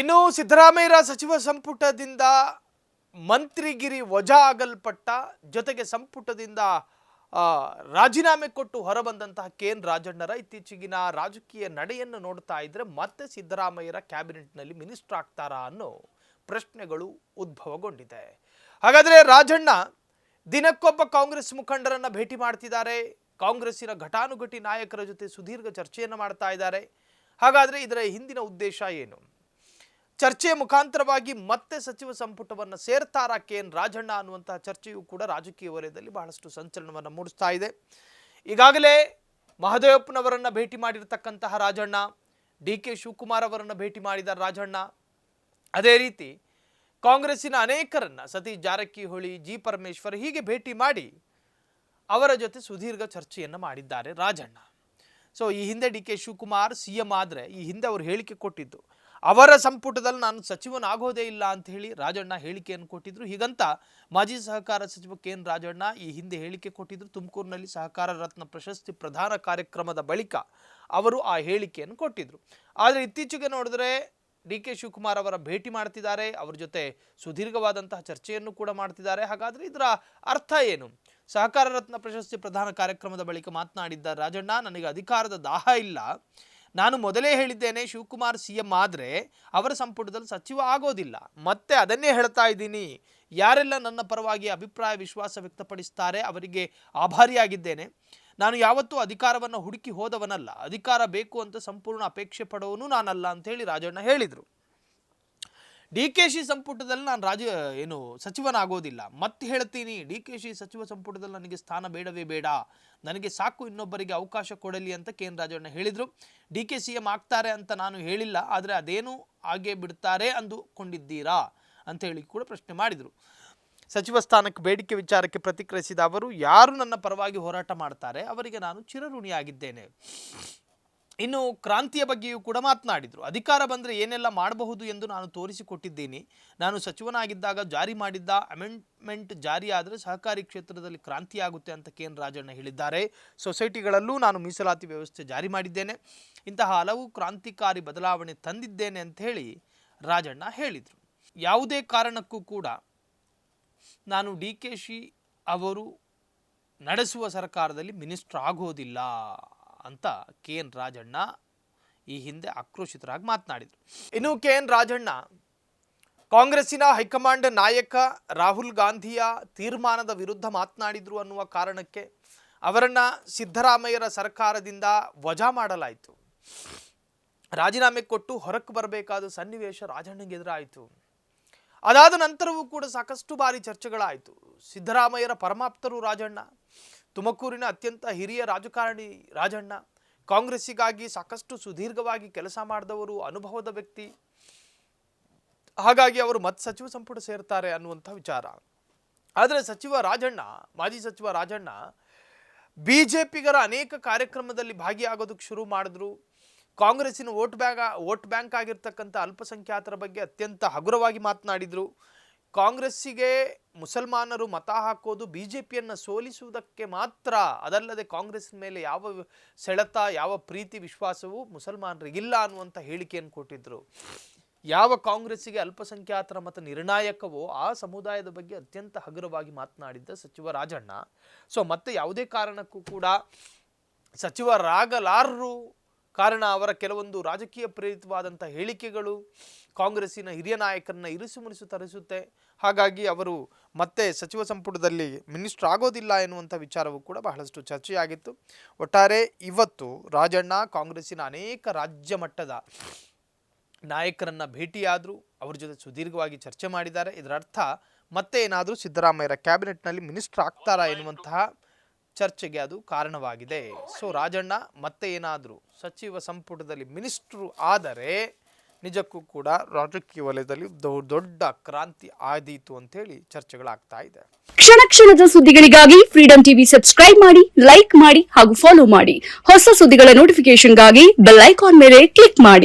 ಇನ್ನು ಸಿದ್ದರಾಮಯ್ಯ ಸಚಿವ ಸಂಪುಟದಿಂದ ಮಂತ್ರಿಗಿರಿ ವಜಾ ಆಗಲ್ಪಟ್ಟ ಜೊತೆಗೆ ಸಂಪುಟದಿಂದ ರಾಜೀನಾಮೆ ಕೊಟ್ಟು ಹೊರಬಂದಂತಹ ಕೆಎನ್ ರಾಜಣ್ಣರ ಇತ್ತೀಚೆಗಿನ ರಾಜಕೀಯ ನಡೆಯನ್ನು ನೋಡ್ತಾ ಇದ್ರೆ ಮತ್ತೆ ಸಿದ್ದರಾಮಯ್ಯರ ಕ್ಯಾಬಿನೆಟ್ನಲ್ಲಿ ಮಿನಿಸ್ಟರ್ ಆಗ್ತಾರಾ ಅನ್ನೋ ಪ್ರಶ್ನೆಗಳು ಉದ್ಭವಗೊಂಡಿದೆ. ಹಾಗಾದ್ರೆ ರಾಜಣ್ಣ ದಿನಕ್ಕೊಬ್ಬ ಕಾಂಗ್ರೆಸ್ ಮುಖಂಡರನ್ನ ಭೇಟಿ ಮಾಡ್ತಿದ್ದಾರೆ. ಕಾಂಗ್ರೆಸ್ಸಿನ ಘಟಾನುಘಟಿ ನಾಯಕರ ಜೊತೆ ಸುದೀರ್ಘ ಚರ್ಚೆಯನ್ನು ಮಾಡ್ತಾ ಇದ್ದಾರೆ. ಹಾಗಾದ್ರೆ ಇದರ ಹಿಂದಿನ ಉದ್ದೇಶ ಏನು? ಚರ್ಚೆಯ ಮುಖಾಂತರವಾಗಿ ಮತ್ತೆ ಸಚಿವ ಸಂಪುಟವನ್ನು ಸೇರ್ತಾರಾ ಕೆಎನ್ ರಾಜಣ್ಣ ಅನ್ನುವಂತಹ ಚರ್ಚೆಯು ಕೂಡ ರಾಜಕೀಯ ವಲಯದಲ್ಲಿ ಬಹಳಷ್ಟು ಸಂಚಲನವನ್ನು ಮೂಡಿಸ್ತಾ ಇದೆ. ಈಗಾಗಲೇ ಮಹದೇವಪ್ಪನವರನ್ನ ಭೇಟಿ ಮಾಡಿರತಕ್ಕಂತಹ ರಾಜಣ್ಣ, ಡಿ.ಕೆ. ಶಿವಕುಮಾರ್ ಅವರನ್ನ ಭೇಟಿ ಮಾಡಿದ ರಾಜಣ್ಣ, ಅದೇ ರೀತಿ ಕಾಂಗ್ರೆಸ್ಸಿನ ಅನೇಕರನ್ನ ಸತೀಶ್ ಜಾರಕಿಹೊಳಿ, ಜಿ ಪರಮೇಶ್ವರ್ ಹೀಗೆ ಭೇಟಿ ಮಾಡಿ ಅವರ ಜೊತೆ ಸುದೀರ್ಘ ಚರ್ಚೆಯನ್ನು ಮಾಡಿದ್ದಾರೆ ರಾಜಣ್ಣ. ಸೊ ಈ ಹಿಂದೆ ಡಿ.ಕೆ. ಶಿವಕುಮಾರ್ ಸಿಎಂ ಆದರೆ ಈ ಹಿಂದೆ ಅವರು ಹೇಳಿಕೆ ಕೊಟ್ಟಿದ್ದು ಅವರ ಸಂಪುಟದಲ್ಲಿ ನಾನು ಸಚಿವನಾಗೋದೇ ಇಲ್ಲ ಅಂತ ಹೇಳಿ ರಾಜಣ್ಣ ಹೇಳಿಕೆಯನ್ನು ಕೊಟ್ಟಿದ್ರು. ಹೀಗಂತ ಮಾಜಿ ಸಹಕಾರ ಸಚಿವ ಕೆಎನ್ ರಾಜಣ್ಣ ಈ ಹಿಂದೆ ಹೇಳಿಕೆ ಕೊಟ್ಟಿದ್ರು. ತುಮಕೂರಿನಲ್ಲಿ ಸಹಕಾರ ರತ್ನ ಪ್ರಶಸ್ತಿ ಪ್ರದಾನ ಕಾರ್ಯಕ್ರಮದ ಬಳಿಕ ಅವರು ಆ ಹೇಳಿಕೆಯನ್ನು ಕೊಟ್ಟಿದ್ರು. ಆದರೆ ಇತ್ತೀಚೆಗೆ ನೋಡಿದ್ರೆ ಡಿ.ಕೆ. ಶಿವಕುಮಾರ್ ಅವರ ಭೇಟಿ ಮಾಡ್ತಿದ್ದಾರೆ, ಅವರ ಜೊತೆ ಸುದೀರ್ಘವಾದಂತಹ ಚರ್ಚೆಯನ್ನು ಕೂಡ ಮಾಡ್ತಿದ್ದಾರೆ. ಹಾಗಾದರೆ ಇದರ ಅರ್ಥ ಏನು? ಸಹಕಾರ ರತ್ನ ಪ್ರಶಸ್ತಿ ಪ್ರದಾನ ಕಾರ್ಯಕ್ರಮದ ಬಳಿಕ ಮಾತನಾಡಿದ್ದ ರಾಜಣ್ಣ, ನನಗೆ ಅಧಿಕಾರದ ದಾಹ ಇಲ್ಲ, ನಾನು ಮೊದಲೇ ಹೇಳಿದ್ದೇನೆ ಶಿವಕುಮಾರ್ ಸಿಎಂ ಆದರೆ ಅವರ ಸಂಪುಟದಲ್ಲಿ ಸಚಿವ ಆಗೋದಿಲ್ಲ, ಮತ್ತೆ ಅದನ್ನೇ ಹೇಳ್ತಾ ಇದ್ದೀನಿ. ಯಾರೆಲ್ಲ ನನ್ನ ಪರವಾಗಿ ಅಭಿಪ್ರಾಯ ವಿಶ್ವಾಸ ವ್ಯಕ್ತಪಡಿಸ್ತಾರೆ ಅವರಿಗೆ ಆಭಾರಿಯಾಗಿದ್ದೇನೆ. ನಾನು ಯಾವತ್ತೂ ಅಧಿಕಾರವನ್ನು ಹುಡುಕಿ ಹೋದವನಲ್ಲ, ಅಧಿಕಾರ ಬೇಕು ಅಂತ ಸಂಪೂರ್ಣ ಅಪೇಕ್ಷೆ ಪಡೋನು ನಾನಲ್ಲ ಅಂತ ಹೇಳಿ ರಾಜಣ್ಣ ಹೇಳಿದರು. ಡಿ.ಕೆ.ಶಿ ಸಂಪುಟದಲ್ಲಿ ನಾನು ಸಚಿವನಾಗೋದಿಲ್ಲ, ಮತ್ತೆ ಹೇಳ್ತೀನಿ, ಡಿ.ಕೆ.ಶಿ ಸಚಿವ ಸಂಪುಟದಲ್ಲಿ ನನಗೆ ಸ್ಥಾನ ಬೇಡವೇ ಬೇಡ, ನನಗೆ ಸಾಕು ಇನ್ನೊಬ್ಬರಿಗೆ ಅವಕಾಶ ಕೊಡಲಿ ಅಂತ ಕೆಎನ್ ರಾಜಣ್ಣ ಹೇಳಿದರು. ಡಿ.ಕೆ. ಸಿಎಂ ಆಗ್ತಾರೆ ಅಂತ ನಾನು ಹೇಳಿಲ್ಲ, ಆದರೆ ಅದೇನು ಹಾಗೆ ಬಿಡ್ತಾರೆ ಅಂದುಕೊಂಡಿದ್ದೀರಾ ಅಂತ ಹೇಳಿ ಕೂಡ ಪ್ರಶ್ನೆ ಮಾಡಿದರು. ಸಚಿವ ಸ್ಥಾನಕ್ಕೆ ಬೇಡಿಕೆ ವಿಚಾರಕ್ಕೆ ಪ್ರತಿಕ್ರಿಯಿಸಿದ ಅವರು, ಯಾರು ನನ್ನ ಪರವಾಗಿ ಹೋರಾಟ ಮಾಡ್ತಾರೆ ಅವರಿಗೆ ನಾನು ಚಿರಋಣಿಯಾಗಿದ್ದೇನೆ. ಇನ್ನು ಕ್ರಾಂತಿಯ ಬಗ್ಗೆಯೂ ಕೂಡ ಮಾತನಾಡಿದರು. ಅಧಿಕಾರ ಬಂದರೆ ಏನೆಲ್ಲ ಮಾಡಬಹುದು ಎಂದು ನಾನು ತೋರಿಸಿಕೊಟ್ಟಿದ್ದೀನಿ. ನಾನು ಸಚಿವನಾಗಿದ್ದಾಗ ಜಾರಿ ಮಾಡಿದ್ದ ಅಮೆಂಡ್ಮೆಂಟ್ ಜಾರಿಯಾದರೆ ಸಹಕಾರಿ ಕ್ಷೇತ್ರದಲ್ಲಿ ಕ್ರಾಂತಿಯಾಗುತ್ತೆ ಅಂತ ಕೆಎನ್ ರಾಜಣ್ಣ ಹೇಳಿದ್ದಾರೆ. ಸೊಸೈಟಿಗಳಲ್ಲೂ ನಾನು ಮೀಸಲಾತಿ ವ್ಯವಸ್ಥೆ ಜಾರಿ ಮಾಡಿದ್ದೇನೆ, ಇಂತಹ ಹಲವು ಕ್ರಾಂತಿಕಾರಿ ಬದಲಾವಣೆ ತಂದಿದ್ದೇನೆ ಅಂತ ಹೇಳಿ ರಾಜಣ್ಣ ಹೇಳಿದರು. ಯಾವುದೇ ಕಾರಣಕ್ಕೂ ಕೂಡ ನಾನು ಡಿ.ಕೆ.ಶಿ ಅವರು ನಡೆಸುವ ಸರ್ಕಾರದಲ್ಲಿ ಮಿನಿಸ್ಟರ್ ಆಗೋದಿಲ್ಲ ಅಂತ ಕೆಎನ್ ರಾಜಣ್ಣ ಈ ಹಿಂದೆ ಆಕ್ರೋಶಿತರಾಗಿ ಮಾತನಾಡಿದರು. ಇನ್ನು ಕೆಎನ್ ರಾಜಣ್ಣ ಕಾಂಗ್ರೆಸ್ಸಿನ ಹೈಕಮಾಂಡ್ ನಾಯಕ ರಾಹುಲ್ ಗಾಂಧಿಯ ತೀರ್ಮಾನದ ವಿರುದ್ಧ ಮಾತನಾಡಿದ್ರು ಅನ್ನುವ ಕಾರಣಕ್ಕೆ ಅವರನ್ನ ಸಿದ್ದರಾಮಯ್ಯರ ಸರ್ಕಾರದಿಂದ ವಜಾ ಮಾಡಲಾಯಿತು. ರಾಜೀನಾಮೆ ಕೊಟ್ಟು ಹೊರಕ್ಕೆ ಬರಬೇಕಾದ ಸನ್ನಿವೇಶ ರಾಜಣ್ಣಗೆ ಎದುರಾಯಿತು. ಅದಾದ ನಂತರವೂ ಕೂಡ ಸಾಕಷ್ಟು ಬಾರಿ ಚರ್ಚೆಗಳಾಯಿತು. ಸಿದ್ದರಾಮಯ್ಯರ ಪರಮಾಪ್ತರು ರಾಜಣ್ಣ, ತುಮಕೂರಿನ ಅತ್ಯಂತ ಹಿರಿಯ ರಾಜಕಾರಣಿ ರಾಜಣ್ಣ, ಕಾಂಗ್ರೆಸ್ಸಿಗಾಗಿ ಸಾಕಷ್ಟು ಸುದೀರ್ಘವಾಗಿ ಕೆಲಸ ಮಾಡಿದವರು, ಅನುಭವದ ವ್ಯಕ್ತಿ. ಹಾಗಾಗಿ ಅವರು ಮತ್ತೆ ಸಚಿವ ಸಂಪುಟ ಸೇರ್ತಾರೆ ಅನ್ನುವಂಥ ವಿಚಾರ. ಆದರೆ ಮಾಜಿ ಸಚಿವ ರಾಜಣ್ಣ ಬಿಜೆಪಿಗರ ಅನೇಕ ಕಾರ್ಯಕ್ರಮದಲ್ಲಿ ಭಾಗಿಯಾಗೋದಕ್ಕೆ ಶುರು ಮಾಡಿದ್ರು. ಕಾಂಗ್ರೆಸ್ಸಿನ ವೋಟ್ ಬ್ಯಾಂಕ್ ಆಗಿರ್ತಕ್ಕಂಥ ಅಲ್ಪಸಂಖ್ಯಾತರ ಬಗ್ಗೆ ಅತ್ಯಂತ ಹಗುರವಾಗಿ ಮಾತನಾಡಿದರು. ಕಾಂಗ್ರೆಸ್ಸಿಗೆ ಮುಸಲ್ಮಾನರು ಮತ ಹಾಕೋದು ಬಿಜೆಪಿಯನ್ನು ಸೋಲಿಸುವುದಕ್ಕೆ ಮಾತ್ರ, ಅದಲ್ಲದೆ ಕಾಂಗ್ರೆಸ್ ಮೇಲೆ ಯಾವ ಸೆಳೆತ, ಯಾವ ಪ್ರೀತಿ ವಿಶ್ವಾಸವೂ ಮುಸಲ್ಮಾನರಿಗಿಲ್ಲ ಅನ್ನುವಂಥ ಹೇಳಿಕೆಯನ್ನು ಕೊಟ್ಟಿದ್ದರು. ಯಾವ ಕಾಂಗ್ರೆಸ್ಸಿಗೆ ಅಲ್ಪಸಂಖ್ಯಾತರ ಮತ ನಿರ್ಣಾಯಕವೋ ಆ ಸಮುದಾಯದ ಬಗ್ಗೆ ಅತ್ಯಂತ ಹಗುರವಾಗಿ ಮಾತನಾಡಿದ್ದ ಸಚಿವ ರಾಜಣ್ಣ ಸೊ ಮತ್ತೆ ಯಾವುದೇ ಕಾರಣಕ್ಕೂ ಕೂಡ ಸಚಿವರಾಗಲಾರರು. ಕಾರಣ ಅವರ ಕೆಲವೊಂದು ರಾಜಕೀಯ ಪ್ರೇರಿತವಾದಂಥ ಹೇಳಿಕೆಗಳು ಕಾಂಗ್ರೆಸ್ಸಿನ ಹಿರಿಯ ನಾಯಕರನ್ನ ಇರಿಸು ಮುನಿಸು ತರಿಸುತ್ತೆ. ಹಾಗಾಗಿ ಅವರು ಮತ್ತೆ ಸಚಿವ ಸಂಪುಟದಲ್ಲಿ ಮಿನಿಸ್ಟರ್ ಆಗೋದಿಲ್ಲ ಎನ್ನುವಂಥ ವಿಚಾರವೂ ಕೂಡ ಬಹಳಷ್ಟು ಚರ್ಚೆಯಾಗಿತ್ತು. ಒಟ್ಟಾರೆ ಇವತ್ತು ರಾಜಣ್ಣ ಕಾಂಗ್ರೆಸ್ಸಿನ ಅನೇಕ ರಾಜ್ಯ ಮಟ್ಟದ ನಾಯಕರನ್ನ ಭೇಟಿಯಾದರು, ಅವ್ರ ಜೊತೆ ಸುದೀರ್ಘವಾಗಿ ಚರ್ಚೆ ಮಾಡಿದ್ದಾರೆ. ಇದರ ಅರ್ಥ ಮತ್ತೆ ಏನಾದರೂ ಸಿದ್ದರಾಮಯ್ಯರ ಕ್ಯಾಬಿನೆಟ್ನಲ್ಲಿ ಮಿನಿಸ್ಟರ್ ಆಗ್ತಾರಾ ಎನ್ನುವಂತಹ ಚರ್ಚೆಗೆ ಅದು ಕಾರಣವಾಗಿದೆ. ಸೊ ರಾಜಣ್ಣ ಮತ್ತೆ ಏನಾದರೂ ಸಚಿವ ಸಂಪುಟದಲ್ಲಿ ಮಿನಿಸ್ಟ್ರು ಆದರೆ ನಿಜಕ್ಕೂ ಕೂಡ ರಾಜಕೀಯ ವಲಯದಲ್ಲಿ ದೊಡ್ಡ ಕ್ರಾಂತಿ ಆದೀತು ಅಂತ ಹೇಳಿ ಚರ್ಚೆಗಳಾಗ್ತಾ ಇದೆ. ಕ್ಷಣ ಕ್ಷಣದ ಸುದ್ದಿಗಳಿಗಾಗಿ ಫ್ರೀಡಂ ಟಿವಿ ಸಬ್ಸ್ಕ್ರೈಬ್ ಮಾಡಿ, ಲೈಕ್ ಮಾಡಿ ಹಾಗೂ ಫಾಲೋ ಮಾಡಿ. ಹೊಸ ಸುದ್ದಿಗಳ ನೋಟಿಫಿಕೇಶನ್ಗಾಗಿ ಬೆಲ್ ಐಕಾನ್ ಮೇಲೆ ಕ್ಲಿಕ್ ಮಾಡಿ.